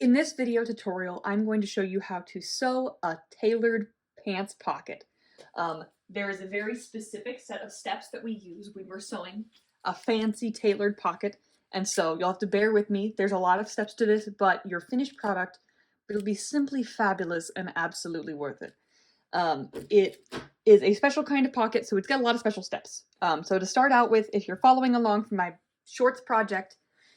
In this video tutorial, I'm going to show you how to sew a tailored pants pocket. There is a very specific set of steps that we use when we're sewing a fancy tailored pocket, and so you'll have to bear with me. There's a lot of steps to this, but your finished product will be simply fabulous and absolutely worth it. It is a special kind of pocket, so it's got a lot of special steps. So to start out with, if you're following along from my shorts project,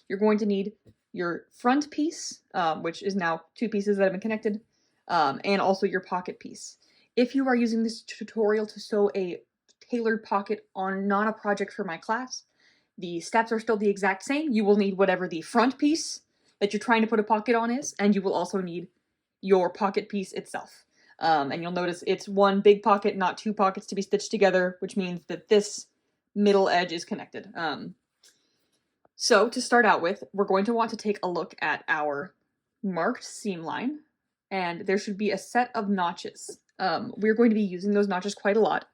you're going to need your front piece, which is now two pieces that have been connected, and also your pocket piece. If you are using this tutorial to sew a tailored pocket on not a project for my class, the steps are still the exact same. You will need whatever the front piece that you're trying to put a pocket on is, and you will also need your pocket piece itself. And you'll notice it's one big pocket, not two pockets to be stitched together, which means that this middle edge is connected. So to start out with, we're going to want to take a look at our marked seam line, and there should be a set of notches. We're going to be using those notches quite a lot.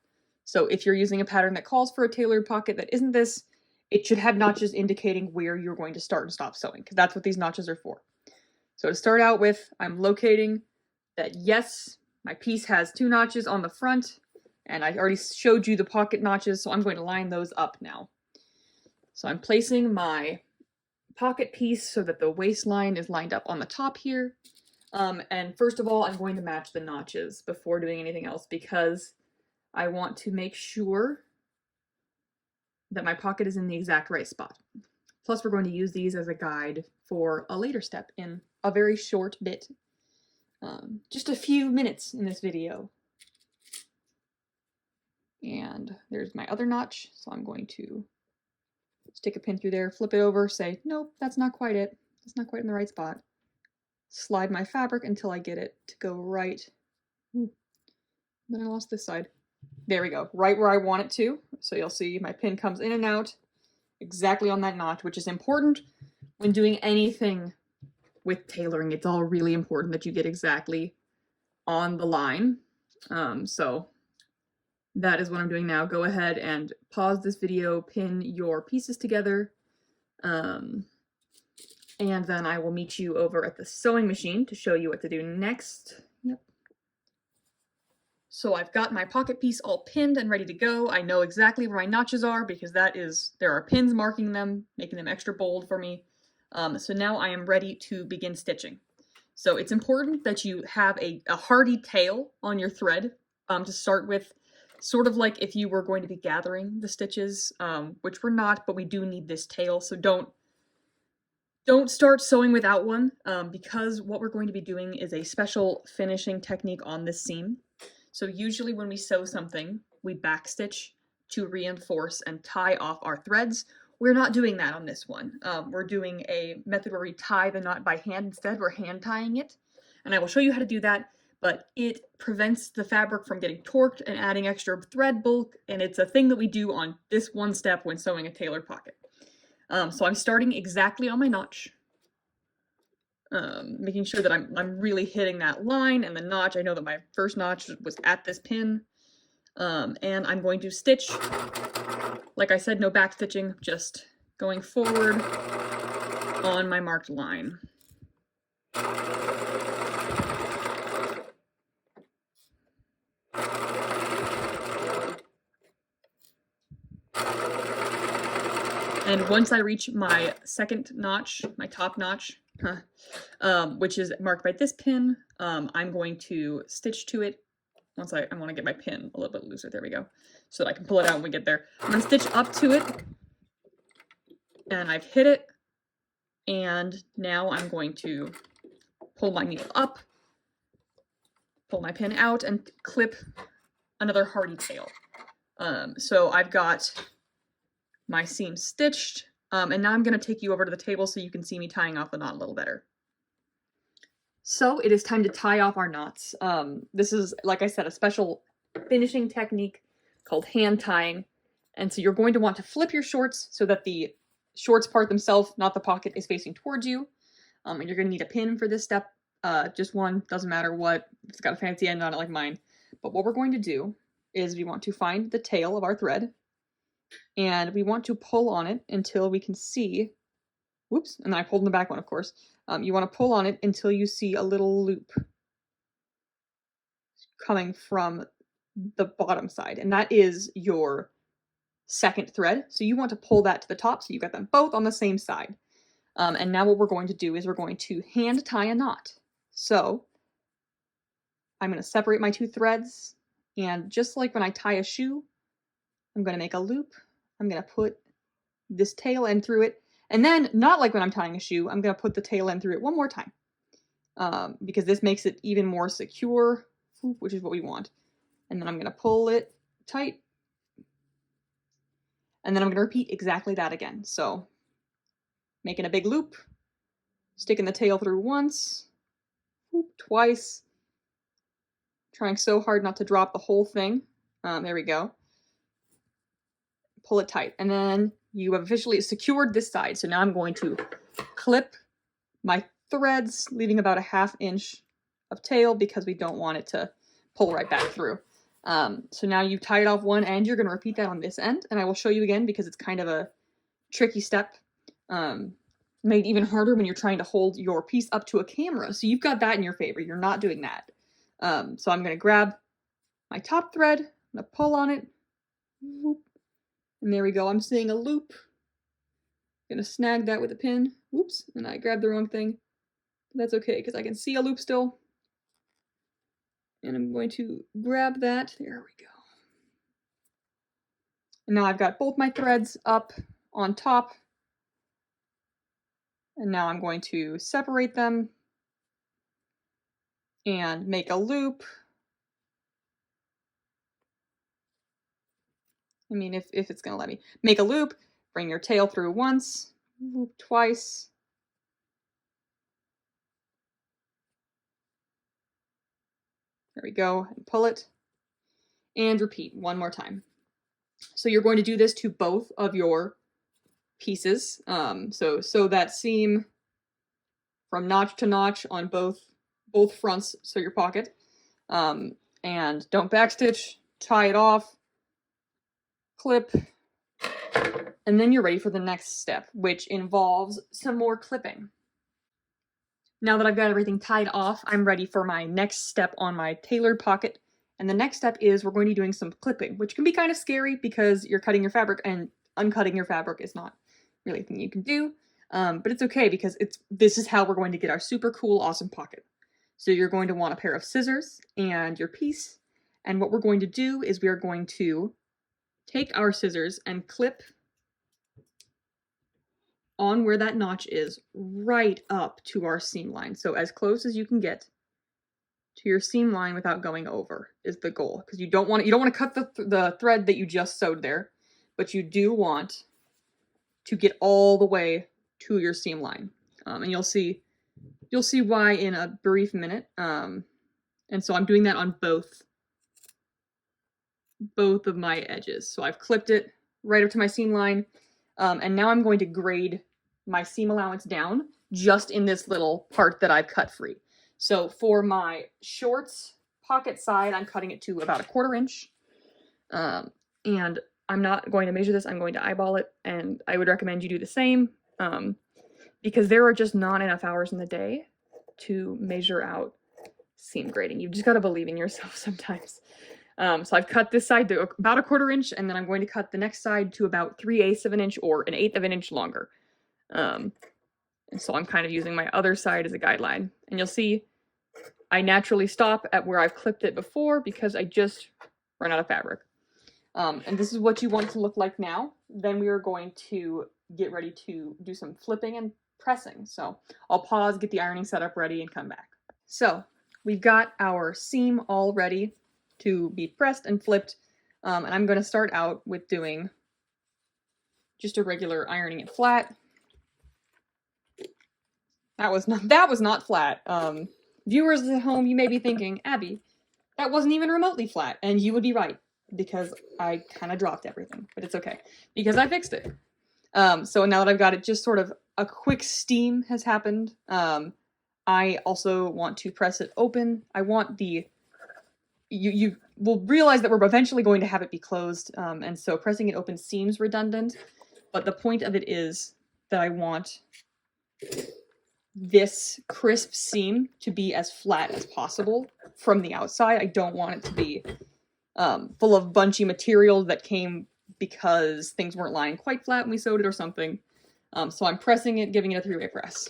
So if you're using a pattern that calls for a tailored pocket that isn't this, it should have notches indicating where you're going to start and stop sewing, because that's what these notches are for. So to start out with, I'm locating that yes, my piece has two notches on the front, and I already showed you the pocket notches, so I'm going to line those up now. So I'm placing my pocket piece so that the waistline is lined up on the top here. And first of all, I'm going to match the notches before doing anything else because I want to make sure that my pocket is in the exact right spot. Plus, we're going to use these as a guide for a later step in a very short bit. Just a few minutes in this video. And there's my other notch, so I'm going to stick a pin through there, flip it over, say, nope, that's not quite it. It's not quite in the right spot. Slide my fabric until I get it to go right. Ooh. Then I lost this side. There we go, right where I want it to. So you'll see my pin comes in and out exactly on that notch, which is important when doing anything with tailoring. It's all really important that you get exactly on the line. So that is what I'm doing now. Go ahead and pause this video, pin your pieces together, and then I will meet you over at the sewing machine to show you what to do next. Yep. So I've got my pocket piece all pinned and ready to go. I know exactly where my notches are because there are pins marking them, making them extra bold for me. So now I am ready to begin stitching. So it's important that you have a hardy tail on your thread to start with. Sort of like if you were going to be gathering the stitches, which we're not, but we do need this tail, so don't start sewing without one, because what we're going to be doing is a special finishing technique on this seam. So usually when we sew something, we backstitch to reinforce and tie off our threads. We're not doing that on this one. We're doing a method where we tie the knot by hand instead. We're hand tying it, and I will show you how to do that. But it prevents the fabric from getting torqued and adding extra thread bulk, and it's a thing that we do on this one step when sewing a tailored pocket. So I'm starting exactly on my notch, making sure that I'm really hitting that line and the notch. I know that my first notch was at this pin, and I'm going to stitch. Like I said, no back stitching, just going forward on my marked line. And once I reach my second notch, my top notch, which is marked by this pin, I'm going to stitch to it. Once I want to get my pin a little bit looser, there we go, so that I can pull it out when we get there. I'm going to stitch up to it, and I've hit it, and now I'm going to pull my needle up, pull my pin out, and clip another hardy tail. So I've got my seam stitched, and now I'm going to take you over to the table so you can see me tying off the knot a little better. So it is time to tie off our knots. This is, like I said, a special finishing technique called hand tying, and so you're going to want to flip your shorts so that the shorts part themselves, not the pocket, is facing towards you, and you're going to need a pin for this step, just one, doesn't matter what, if it's got a fancy end on it like mine. But what we're going to do is we want to find the tail of our thread, and we want to pull on it until we can see whoops, and then I pulled in the back one, of course. You want to pull on it until you see a little loop coming from the bottom side, and that is your second thread. So you want to pull that to the top so you got them both on the same side. And now what we're going to do is we're going to hand tie a knot. So I'm going to separate my two threads, and just like when I tie a shoe, I'm going to make a loop. I'm going to put this tail end through it, and then, not like when I'm tying a shoe, I'm going to put the tail end through it one more time, because this makes it even more secure, which is what we want. And then I'm going to pull it tight, and then I'm going to repeat exactly that again. So making a big loop, sticking the tail through once, twice, trying so hard not to drop the whole thing. There we go. Pull it tight, and then you have officially secured this side. So now I'm going to clip my threads, leaving about a 1/2 inch of tail because we don't want it to pull right back through. So now you've tied off one end, you're going to repeat that on this end, and I will show you again because it's kind of a tricky step, made even harder when you're trying to hold your piece up to a camera. So you've got that in your favor. You're not doing that. So I'm going to grab my top thread, I'm going to pull on it, and there we go. I'm seeing a loop. I'm going to snag that with a pin. Whoops, and I grabbed the wrong thing. That's okay, because I can see a loop still. And I'm going to grab that. There we go. And now I've got both my threads up on top. And now I'm going to separate them and make a loop. I mean, if it's going to let me. Make a loop, bring your tail through once, loop twice. There we go, and pull it. And repeat one more time. So you're going to do this to both of your pieces. So that seam from notch to notch on both fronts, so your pocket. And don't backstitch, tie it off, clip, and then you're ready for the next step, which involves some more clipping. Now that I've got everything tied off, I'm ready for my next step on my tailored pocket. And the next step is we're going to be doing some clipping, which can be kind of scary because you're cutting your fabric, and uncutting your fabric is not really a thing you can do. But it's okay because this is how we're going to get our super cool, awesome pocket. So you're going to want a pair of scissors and your piece. And what we're going to do is we are going to take our scissors and clip on where that notch is right up to our seam line. So as close as you can get to your seam line without going over is the goal, because you don't want to cut the thread that you just sewed there, but you do want to get all the way to your seam line. And you'll see why in a brief minute. And so I'm doing that on both of my edges. So I've clipped it right up to my seam line. And now I'm going to grade my seam allowance down just in this little part that I've cut free. So for my shorts pocket side, I'm cutting it to about a 1/4 inch. And I'm not going to measure this, I'm going to eyeball it, and I would recommend you do the same, because there are just not enough hours in the day to measure out seam grading. You've just got to believe in yourself sometimes. So I've cut this side to about a 1/4 inch, and then I'm going to cut the next side to about 3/8 of an inch or 1/8 of an inch longer. And so I'm kind of using my other side as a guideline. And you'll see I naturally stop at where I've clipped it before because I just run out of fabric. And this is what you want it to look like now. Then we are going to get ready to do some flipping and pressing. So I'll pause, get the ironing setup ready, and come back. So we've got our seam all ready to be pressed and flipped. And I'm going to start out with doing just a regular ironing it flat. That was not flat. Viewers at home, you may be thinking, Abby, that wasn't even remotely flat. And you would be right, because I kind of dropped everything, but it's okay because I fixed it. So now that I've got it, just sort of a quick steam has happened. I also want to press it open. I want you will realize that we're eventually going to have it be closed. And so pressing it open seems redundant, but the point of it is that I want this crisp seam to be as flat as possible from the outside. I don't want it to be full of bunchy material that came because things weren't lying quite flat when we sewed it or something. So I'm pressing it, giving it a 3-way press.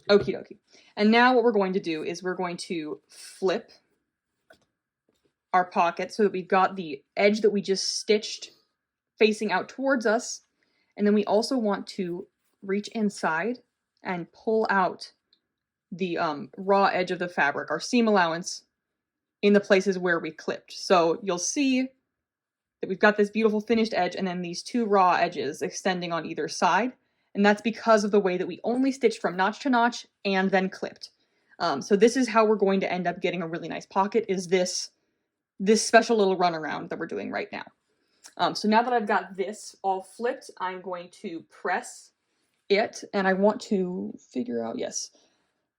Okie dokie. And now what we're going to do is we're going to flip our pocket so that we've got the edge that we just stitched facing out towards us. And then we also want to reach inside and pull out the raw edge of the fabric, our seam allowance, in the places where we clipped. So you'll see that we've got this beautiful finished edge and then these 2 raw edges extending on either side. And that's because of the way that we only stitched from notch to notch and then clipped. So this is how we're going to end up getting a really nice pocket, is this special little runaround that we're doing right now. So now that I've got this all flipped, I'm going to press it, and I want to figure out, yes,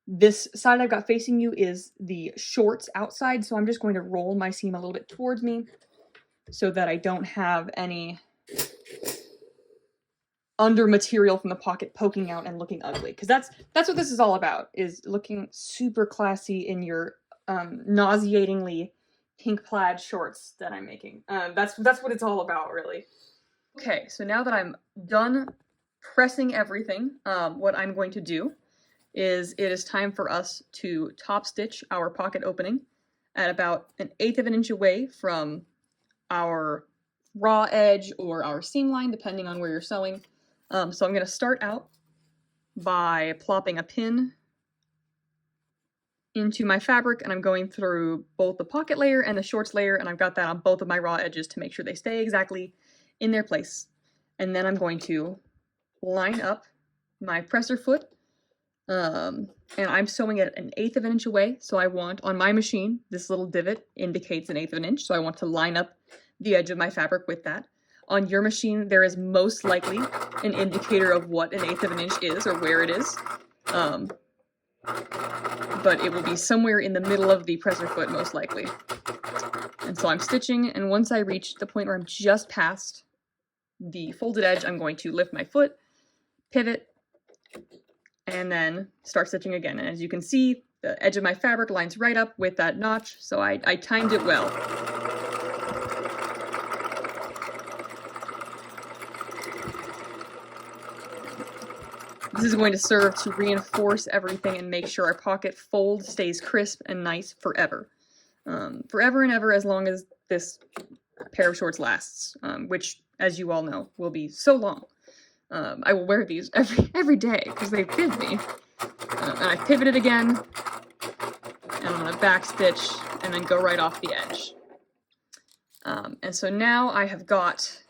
this side I've got facing you is the shorts outside, so I'm just going to roll my seam a little bit towards me so that I don't have any under material from the pocket poking out and looking ugly, because that's what this is all about, is looking super classy in your nauseatingly pink plaid shorts that I'm making. That's what it's all about, really. Okay, so now that I'm done pressing everything, what I'm going to do is it is time for us to top stitch our pocket opening at about 1/8 of an inch away from our raw edge or our seam line, depending on where you're sewing. So I'm going to start out by plopping a pin into my fabric, and I'm going through both the pocket layer and the shorts layer, and I've got that on both of my raw edges to make sure they stay exactly in their place. And then I'm going to line up my presser foot, and I'm sewing it 1/8 of an inch away, so I want, on my machine, this little divot indicates 1/8 of an inch, so I want to line up the edge of my fabric with that. On your machine, there is most likely an indicator of what 1/8 of an inch is, or where it is, but it will be somewhere in the middle of the presser foot, most likely. And so I'm stitching, and once I reach the point where I'm just past the folded edge, I'm going to lift my foot, pivot, and then start stitching again. And as you can see, the edge of my fabric lines right up with that notch, so I timed it well. This is going to serve to reinforce everything and make sure our pocket fold stays crisp and nice forever. Forever and ever, as long as this pair of shorts lasts, which, as you all know, will be so long. I will wear these every day because they fit me. And I pivot it again, and I'm going to back stitch and then go right off the edge. And so now I have got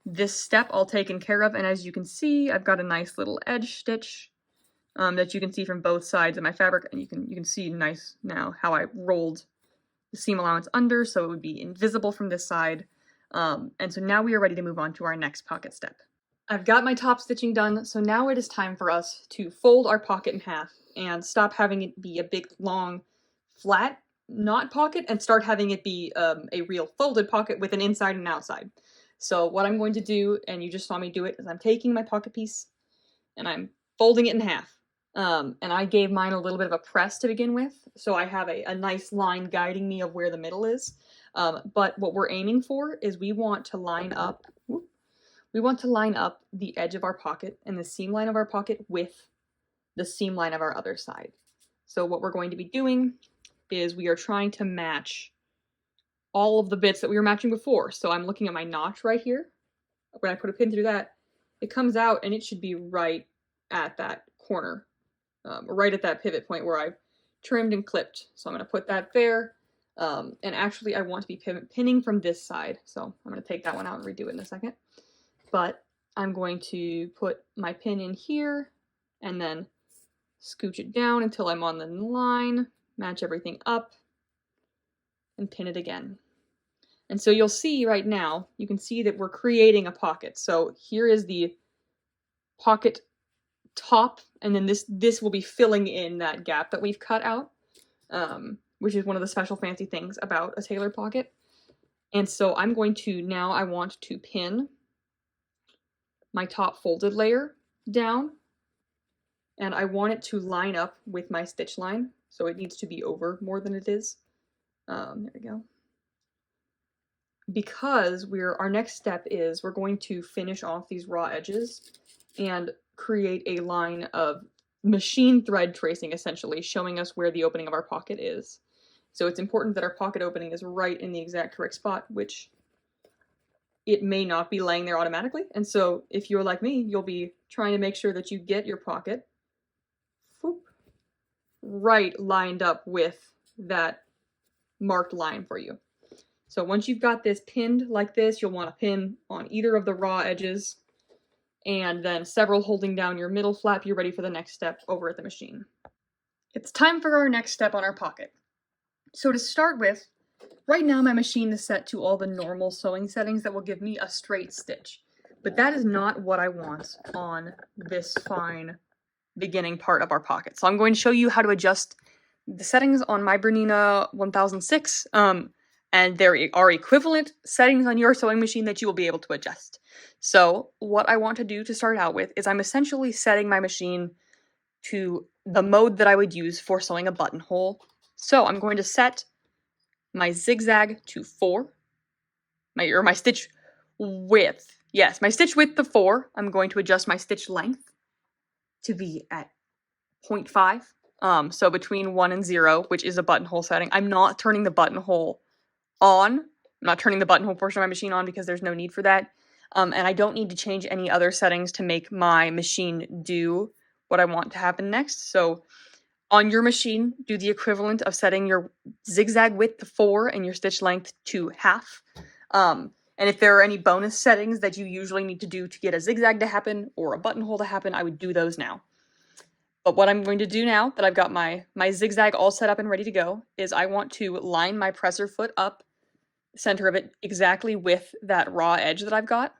this step all taken care of, and as you can see, I've got a nice little edge stitch that you can see from both sides of my fabric, and you can see nice now how I rolled the seam allowance under so it would be invisible from this side. And so now we are ready to move on to our next pocket step. I've got my top stitching done, so now it is time for us to fold our pocket in half and stop having it be a big, long, flat knot pocket and start having it be a real folded pocket with an inside and outside. So what I'm going to do, and you just saw me do it, is I'm taking my pocket piece and I'm folding it in half. And I gave mine a little bit of a press to begin with, so I have a nice line guiding me of where the middle is. But what we're aiming for is we want to line up the edge of our pocket and the seam line of our pocket with the seam line of our other side. So what we're going to be doing is we are trying to match all of the bits that we were matching before. So I'm looking at my notch right here. When I put a pin through that, it comes out and it should be right at that corner, right at that pivot point where I've trimmed and clipped. So I'm going to put that there. And actually I want to be pinning from this side. So I'm going to take that one out and redo it in a second. But I'm going to put my pin in here and then scooch it down until I'm on the line, match everything up, and pin it again. And so you'll see right now, you can see that we're creating a pocket. So here is the pocket top, and then this will be filling in that gap that we've cut out, which is one of the special fancy things about a tailored pocket. And so I'm going to, now I want to pin my top folded layer down, and I want it to line up with my stitch line, so it needs to be over more than it is. There we go. Because our next step is we're going to finish off these raw edges and create a line of machine thread tracing, essentially, showing us where the opening of our pocket is. So it's important that our pocket opening is right in the exact correct spot, which it may not be laying there automatically. And so if you're like me, you'll be trying to make sure that you get your pocket right lined up with that marked line for you. So once you've got this pinned like this, you'll want to pin on either of the raw edges, and then several holding down your middle flap. You're ready for the next step over at the machine. It's time for our next step on our pocket. So to start with, right now my machine is set to all the normal sewing settings that will give me a straight stitch. But that is not what I want on this fine beginning part of our pocket. So I'm going to show you how to adjust the settings on my Bernina 1006, and there are equivalent settings on your sewing machine that you will be able to adjust. So what I want to do to start out with is I'm essentially setting my machine to the mode that I would use for sewing a buttonhole. So I'm going to set my zigzag to 4, my stitch width. Yes, my stitch width to 4. I'm going to adjust my stitch length to be at 0.5. So between 1 and 0, which is a buttonhole setting. I'm not turning the buttonhole on. I'm not turning the buttonhole portion of my machine on because there's no need for that. And I don't need to change any other settings to make my machine do what I want to happen next. So on your machine, do the equivalent of setting your zigzag width to 4 and your stitch length to 0.5. And if there are any bonus settings that you usually need to do to get a zigzag to happen or a buttonhole to happen, I would do those now. But what I'm going to do now that I've got my zigzag all set up and ready to go is I want to line my presser foot up, center of it, exactly with that raw edge that I've got.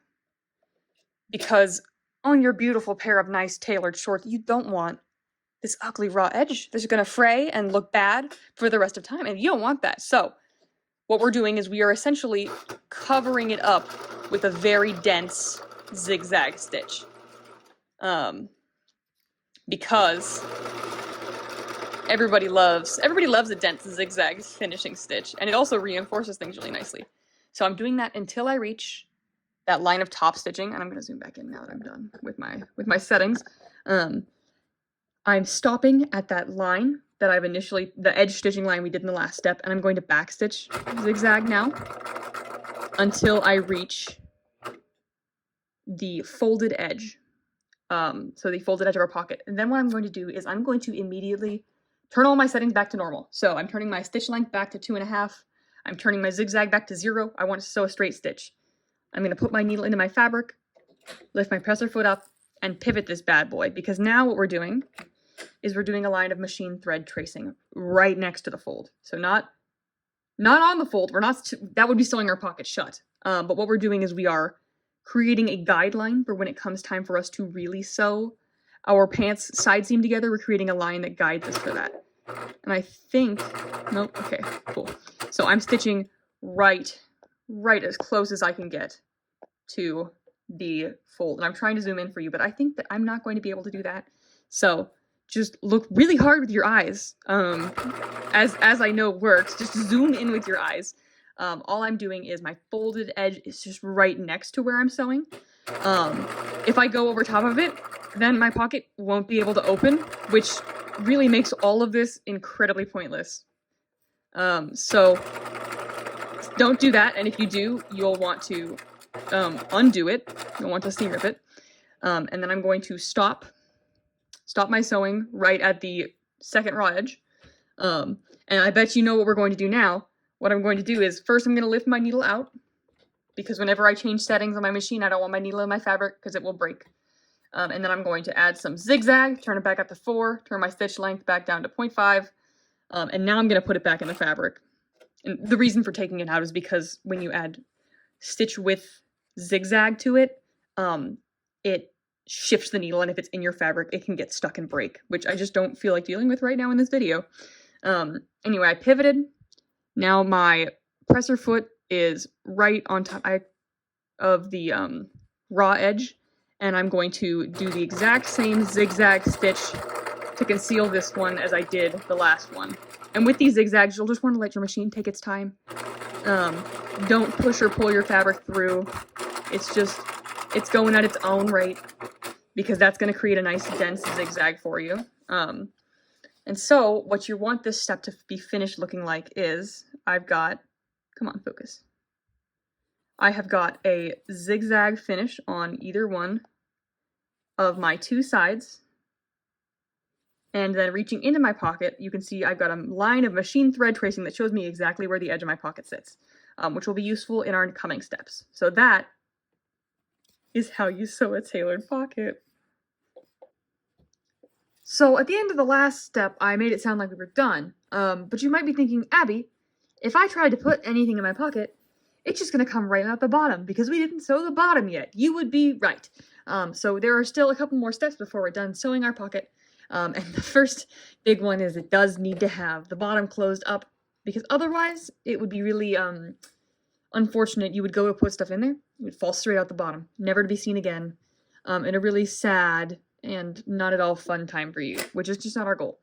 Because on your beautiful pair of nice tailored shorts, you don't want this ugly raw edge that's going to fray and look bad for the rest of time, and you don't want that. So what we're doing is we are essentially covering it up with a very dense zigzag stitch. Because everybody loves a dense zigzag finishing stitch, and it also reinforces things really nicely. So I'm doing that until I reach that line of top stitching, and I'm going to zoom back in now that I'm done with my settings. I'm stopping at that line that I've initially, the edge stitching line we did in the last step, and I'm going to backstitch zigzag now until I reach the folded edge. So the folded edge of our pocket. And then what I'm going to do is I'm going to immediately turn all my settings back to normal. So I'm turning my stitch length back to 2.5. I'm turning my zigzag back to 0. I want to sew a straight stitch. I'm going to put my needle into my fabric, lift my presser foot up, and pivot this bad boy, because now what we're doing is we're doing a line of machine thread tracing right next to the fold. So not on the fold. That would be sewing our pocket shut. But what we're doing is we are creating a guideline for when it comes time for us to really sew our pants side seam together. We're creating a line that guides us for that. And I think, nope, okay, cool. So I'm stitching right as close as I can get to the fold. And I'm trying to zoom in for you, but I think that I'm not going to be able to do that. So just look really hard with your eyes. As I know works, just zoom in with your eyes. All I'm doing is my folded edge is just right next to where I'm sewing. If I go over top of it, then my pocket won't be able to open, which really makes all of this incredibly pointless. So don't do that, and if you do, you'll want to undo it. You'll want to seam rip it. And then I'm going to stop my sewing right at the second raw edge. And I bet you know what we're going to do now. What I'm going to do is, first I'm going to lift my needle out, because whenever I change settings on my machine, I don't want my needle in my fabric because it will break. And then I'm going to add some zigzag, turn it back up to 4, turn my stitch length back down to 0.5, and now I'm going to put it back in the fabric. And the reason for taking it out is because when you add stitch width zigzag to it, it shifts the needle, and if it's in your fabric, it can get stuck and break, which I just don't feel like dealing with right now in this video. Anyway, I pivoted. Now my presser foot is right on top of the raw edge, and I'm going to do the exact same zigzag stitch to conceal this one as I did the last one. And with these zigzags, you'll just want to let your machine take its time. Don't push or pull your fabric through. It's going at its own rate, because that's going to create a nice dense zigzag for you. And so what you want this step to be finished looking like is, come on, focus. I have got a zigzag finish on either one of my two sides. And then reaching into my pocket, you can see I've got a line of machine thread tracing that shows me exactly where the edge of my pocket sits, which will be useful in our coming steps. So that is how you sew a tailored pocket. So at the end of the last step, I made it sound like we were done, but you might be thinking, Abby, if I tried to put anything in my pocket, it's just going to come right out the bottom because we didn't sew the bottom yet. You would be right. So there are still a couple more steps before we're done sewing our pocket. And the first big one is it does need to have the bottom closed up, because otherwise it would be really unfortunate. You would go to put stuff in there, it would fall straight out the bottom, never to be seen again, in a really sad and not at all fun time for you, which is just not our goal.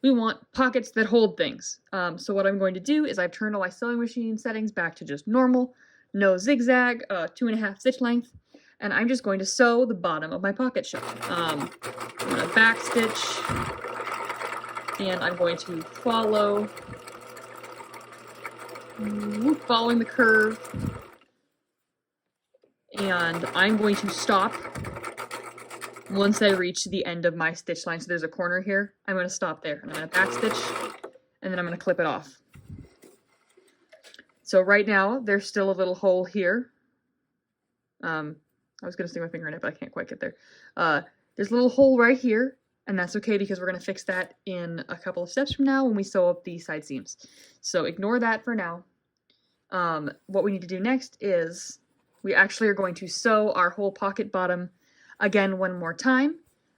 We want pockets that hold things. So what I'm going to do is I've turned all my sewing machine settings back to just normal, no zigzag, 2.5 stitch length, and I'm just going to sew the bottom of my pocket shut. I'm going to back stitch, and I'm going to following the curve, and I'm going to stop once I reach the end of my stitch line. So there's a corner here. I'm going to stop there, and I'm going to back stitch, and then I'm going to clip it off. So right now there's still a little hole here. I was going to stick my finger in it, but I can't quite get there. There's a little hole right here, and that's okay because we're going to fix that in a couple of steps from now when we sew up the side seams. So ignore that for now. What we need to do next is we actually are going to sew our whole pocket bottom again one more time,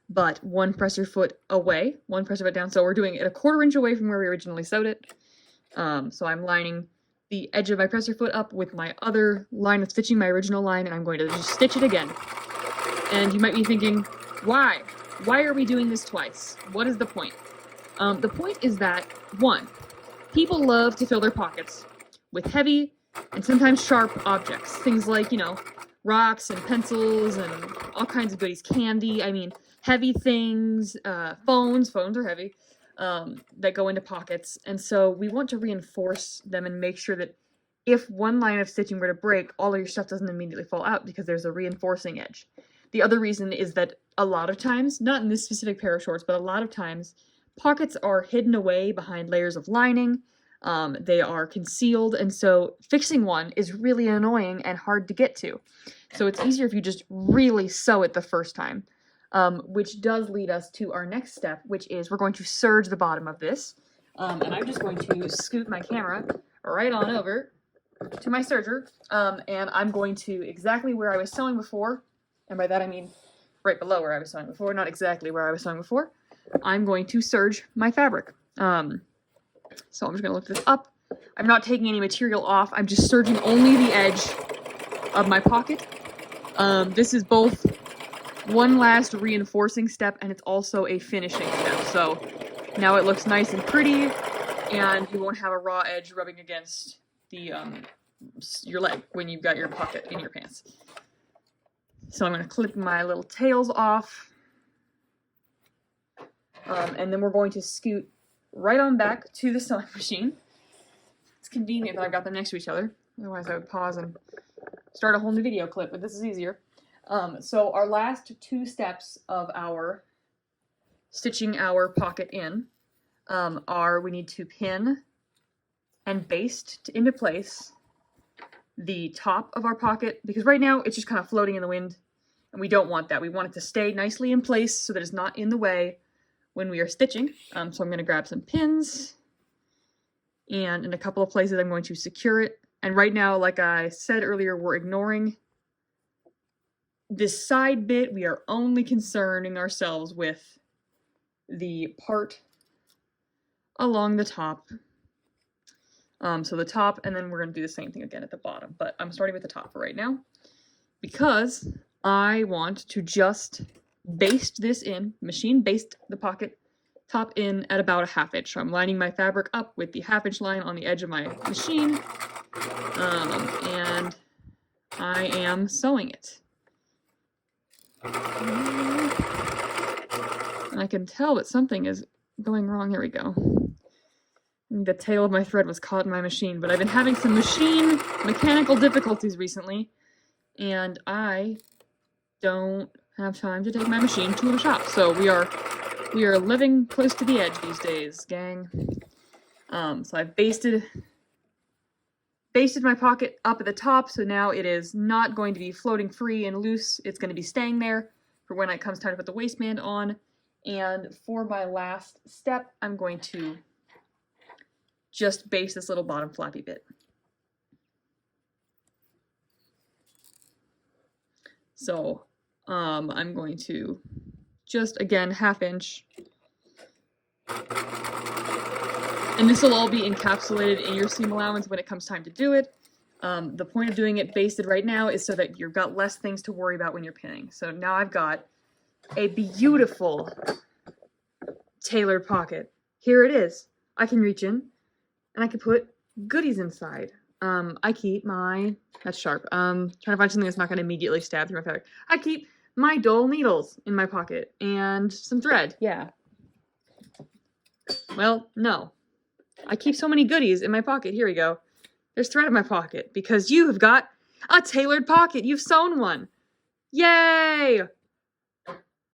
but one presser foot away, one presser foot down. So we're doing it a 1/4 inch away from where we originally sewed it. So I'm lining the edge of my presser foot up with my other line of stitching, my original line, and I'm going to just stitch it again. And you might be thinking, why? Why are we doing this twice? What is the point? The point is that, one, people love to fill their pockets with heavy and sometimes sharp objects. Things like, rocks and pencils and all kinds of goodies, candy, heavy things, phones are heavy, that go into pockets. And so we want to reinforce them and make sure that if one line of stitching were to break, all of your stuff doesn't immediately fall out because there's a reinforcing edge. The other reason is that a lot of times, not in this specific pair of shorts, but a lot of times, pockets are hidden away behind layers of lining. They are concealed, and so fixing one is really annoying and hard to get to. So it's easier if you just really sew it the first time, which does lead us to our next step, which is we're going to serge the bottom of this. And I'm just going to scoot my camera right on over to my serger, and I'm going to exactly where I was sewing before, and by that I mean right below where I was sewing before, not exactly where I was sewing before, I'm going to serge my fabric. So I'm just going to lift this up. I'm not taking any material off. I'm just serging only the edge of my pocket. This is both one last reinforcing step, and it's also a finishing step. So now it looks nice and pretty, and you won't have a raw edge rubbing against the your leg when you've got your pocket in your pants. So I'm going to clip my little tails off, and then we're going to scoot right on back to the sewing machine. It's convenient that I've got them next to each other. Otherwise I would pause and start a whole new video clip, but this is easier. So our last two steps of our stitching our pocket in are we need to pin and baste into place the top of our pocket, because right now it's just kind of floating in the wind, and we don't want that. We want it to stay nicely in place so that it's not in the way when we are stitching. So I'm going to grab some pins, and in a couple of places I'm going to secure it. And right now, like I said earlier, we're ignoring this side bit. We are only concerning ourselves with the part along the top. So the top, and then we're going to do the same thing again at the bottom. But I'm starting with the top for right now, because I want to just baste this in, machine baste the pocket top in at about a 1/2 inch. So I'm lining my fabric up with the 1/2 inch line on the edge of my machine, and I am sewing it. And I can tell that something is going wrong. Here we go. The tail of my thread was caught in my machine, but I've been having some mechanical difficulties recently, and I don't have time to take my machine to the shop. So we are living close to the edge these days, gang. So I've basted my pocket up at the top, so now it is not going to be floating free and loose. It's going to be staying there for when it comes time to put the waistband on. And for my last step, I'm going to just baste this little bottom flappy bit. So I'm going to just, again, 1/2 inch. And this will all be encapsulated in your seam allowance when it comes time to do it. The point of doing it basted right now is so that you've got less things to worry about when you're pinning. So now I've got a beautiful tailored pocket. Here it is. I can reach in and I can put goodies inside. I keep my, that's sharp, trying to find something that's not going to immediately stab through my fabric. I keep my dull needles in my pocket and some thread. Yeah. Well, no. I keep so many goodies in my pocket. Here we go. There's thread in my pocket because you have got a tailored pocket. You've sewn one. Yay!